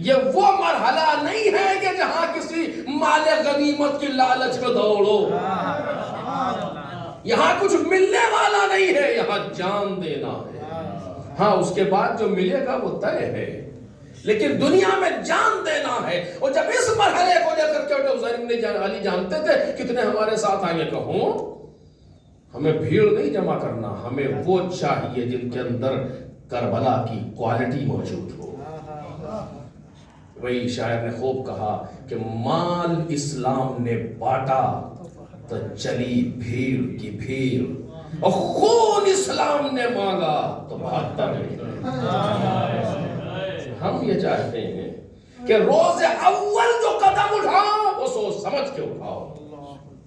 یہ وہ مرحلہ نہیں ہے کہ جہاں کسی مال غنیمت کی لالچ میں دوڑو. یہاں کچھ ملنے والا نہیں ہے، یہاں جان دینا ہے. ہاں اس کے بعد جو ملے گا وہ طے ہے، لیکن دنیا میں جان دینا ہے. اور جب اس مرحلے کو لے کر کے حسین بن علی جانتے تھے کتنے ہمارے ساتھ آئیں گے، کہوں ہمیں بھیڑ نہیں جمع کرنا، ہمیں وہ چاہیے جن کے اندر کربلا کی کوالٹی موجود ہو. وہی شاعر نے خوب کہا کہ مال اسلام نے بانٹا تو چلی بھیڑ کی بھیڑ، اور خون اسلام نے مانگا تو بہتا نہیں. ہم یہ چاہتے ہیں کہ روز اول جو قدم اٹھاؤ وہ سوچ سمجھ کے اٹھاؤ،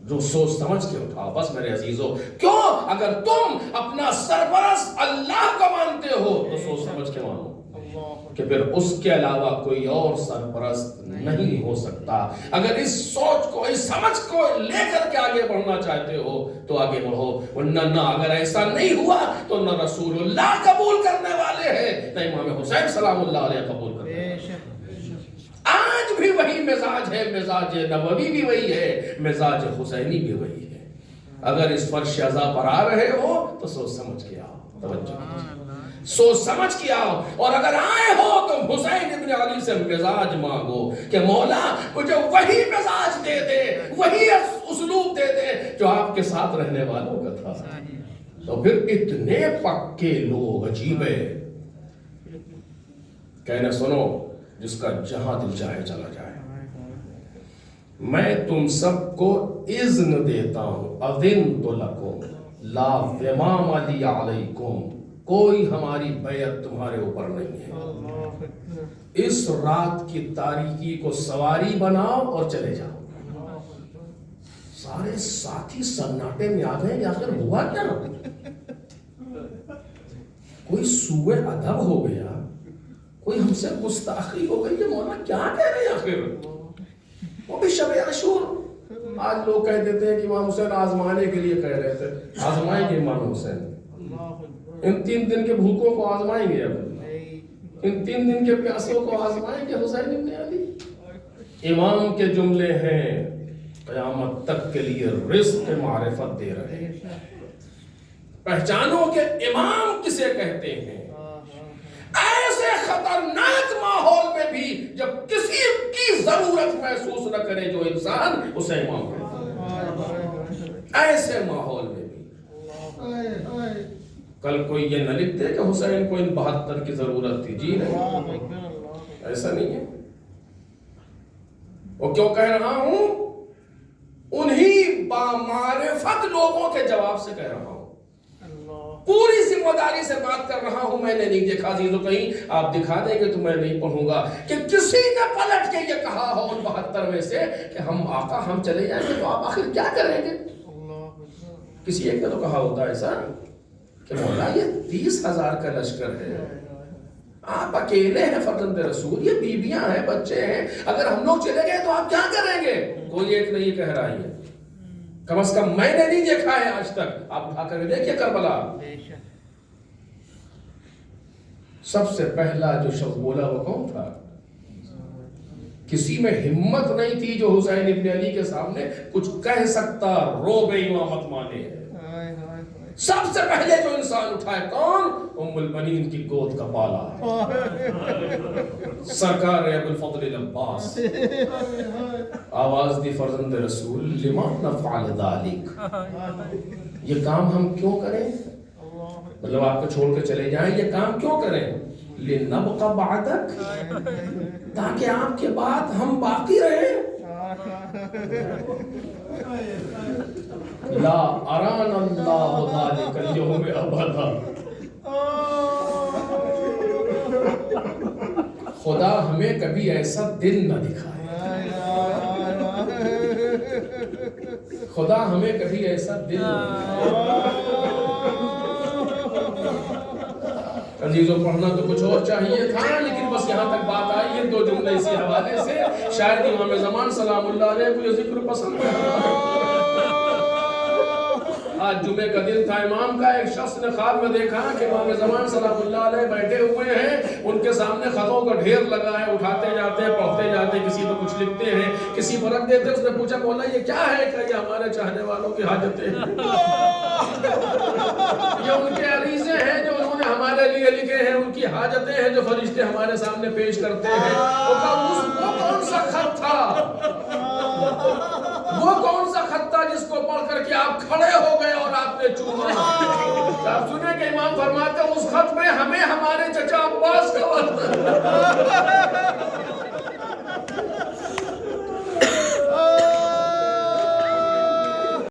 جو سوچ سمجھ کے اٹھاؤ. بس میرے عزیزو، کیوں؟ اگر تم اپنا سرپرست اللہ کو مانتے ہو تو سوچ سمجھ کے مانو کہ پھر اس کے علاوہ کوئی اور سرپرست نہیں ہو سکتا. اگر اس سوچ کو، اس سمجھ کو لے کر کے آگے بڑھنا چاہتے ہو تو آگے بڑھو، ورنہ نہ اگر ایسا نہیں ہوا تو نہ رسول اللہ قبول کرنے والے ہیں، نہ امام حسین سلام اللہ علیہ قبول کرنے والے ہیں. آج بھی وہی مزاج ہے، مزاج نبوی بھی وہی ہے، مزاج حسینی بھی وہی ہے. اگر اس فرش عزا پر آ رہے ہو تو سوچ سمجھ کے آؤ، توجہ سوچ سمجھ کے آؤ. اور اگر آئے ہو تو حسین ابن علی سے مزاج مانگو کہ مولا مجھے وہی مزاج دے دے، وہی اسلوب دے دے جو آپ کے ساتھ رہنے والوں کا تھا. تو پھر اتنے پکے لوگ، عجیب ہے. کہنے سنو، جس کا جہاں دل چاہے چلا جائے. میں تم سب کو اذن دیتا ہوں، اذنت لکم لا ومام علی علیکم، کوئی ہماری بیعت تمہارے اوپر نہیں ہے. اس رات کی تاریکی کو سواری بناؤ اور چلے جاؤ. سارے ساتھی سناٹے میں آ گئے، آخر ہوا کیا؟ کوئی سوء ادب ہو گیا، کوئی ہم سے گستاخی ہو گئی کہ مولا کیا کہہ رہے ہیں آخر؟ وہ بھی شب عاشور. آج لوگ کہہ دیتے ہیں کہ امام حسین آزمانے کے لیے کہہ رہے تھے. آزمائیں گے امام حسین؟ ان 3 دن کے بھوکوں کو آزمائیں گے؟ اب ان 3 دن کے پیاسوں کو آزمائیں گے حسین ابن علی؟ امام کے جملے ہیں قیامت تک کے لیے رزق معرفت دے رہے ہیں. پہچانو کہ امام کسے کہتے ہیں. ایسے خطرناک ماحول میں بھی جب کسی کی ضرورت محسوس نہ کرے جو انسان، اسے امام کہتے ہیں. ایسے ماحول میں بھی کل کوئی یہ نہ لکھ دے کہ حسین کو ان 72 کی ضرورت تھی. جی نہیں، ایسا نہیں ہے. اور کیوں کہہ رہا ہوں؟ انہی بامعرفت لوگوں کے جواب سے کہہ رہا ہوں. پوری ذمہ داری سے بات کر رہا ہوں. میں نے نہیں دیکھا عزیزو، کہیں آپ دکھا دیں گے تو میں نہیں پڑھوں گا کہ کسی نے پلٹ کے یہ کہا ہو ان 72 میں سے کہ ہم آقا ہم چلے جائیں گے تو آپ آخر کیا کریں گے. کسی ایک نے تو کہا ہوتا ایسا کہ مولا یہ 30,000 کا لشکر ہے، آپ اکیلے ہیں فرزند رسول، یہ بیویاں ہیں، بچے ہیں، اگر ہم لوگ چلے گئے تو آپ کیا کریں گے؟ کوئی ایک نہیں کہہ رہا ہے. کم از کم میں نے نہیں دیکھا ہے آج تک. آپ اٹھا کر دیکھیے کربلا. سب سے پہلا جو شخص بولا وہ کون تھا؟ کسی میں ہمت نہیں تھی جو حسین ابن علی کے سامنے کچھ کہہ سکتا. روب امامت مانے. سب سے پہلے جو انسان اٹھائے کون؟ ام البنین کی گود کا بالا سرکار ابو الفضل العباس. آواز دی فرزند رسول لما نفعل ذالک، یہ کام ہم کیوں کریں؟ مطلب آپ کو چھوڑ کے چلے جائیں، یہ کام کیوں کریں؟ لنبقى بعدک، تاکہ آپ کے بعد ہم باقی رہیں. لا ارانا اللہ ذالک اليوم ابدا. خدا ہمیں کبھی ایسا دن نہ دکھائے، خدا ہمیں کبھی ایسا دن نہ دکھائے. عزیزوں پڑھنا تو کچھ اور چاہیے تھا، لیکن بس یہاں تک بات آئی ہے. 2 جملے اسی حوالے سے. شاید امام زمان سلام اللہ علیہ کو یہ ذکر پسند ہے. آج جمعے کا دن تھا، امام کا ایک شخص نے خواب میں دیکھا کہ امام زمان سلام اللہ علیہ بیٹھے ہوئے ہیں، ان کے سامنے خطوں کا ڈھیر لگا ہے، اٹھاتے جاتے ہیں، پڑھتے جاتے ہیں، کسی پہ کچھ لکھتے ہیں، کسی پر رکھ دیتے ہیں۔ اس نے پوچھا مولا یہ کیا ہے؟ کہ یہ ہمارے چاہنے والوں کی حاجتیں ہیں، یہ ان کے عریضے ہیں جو انہوں نے ہمارے لیے لکھے ہیں، ان کی حاجتیں ہیں جو فرشتے ہمارے سامنے پیش کرتے ہیں۔ وہ کون سا خط تھا؟ وہ کون سا خط تھا جس کو پڑھ کر کے آپ کھڑے ہو گئے اور آپ نے چوما؟ آپ سنیں کہ امام فرماتے ہیں اس خط میں ہمیں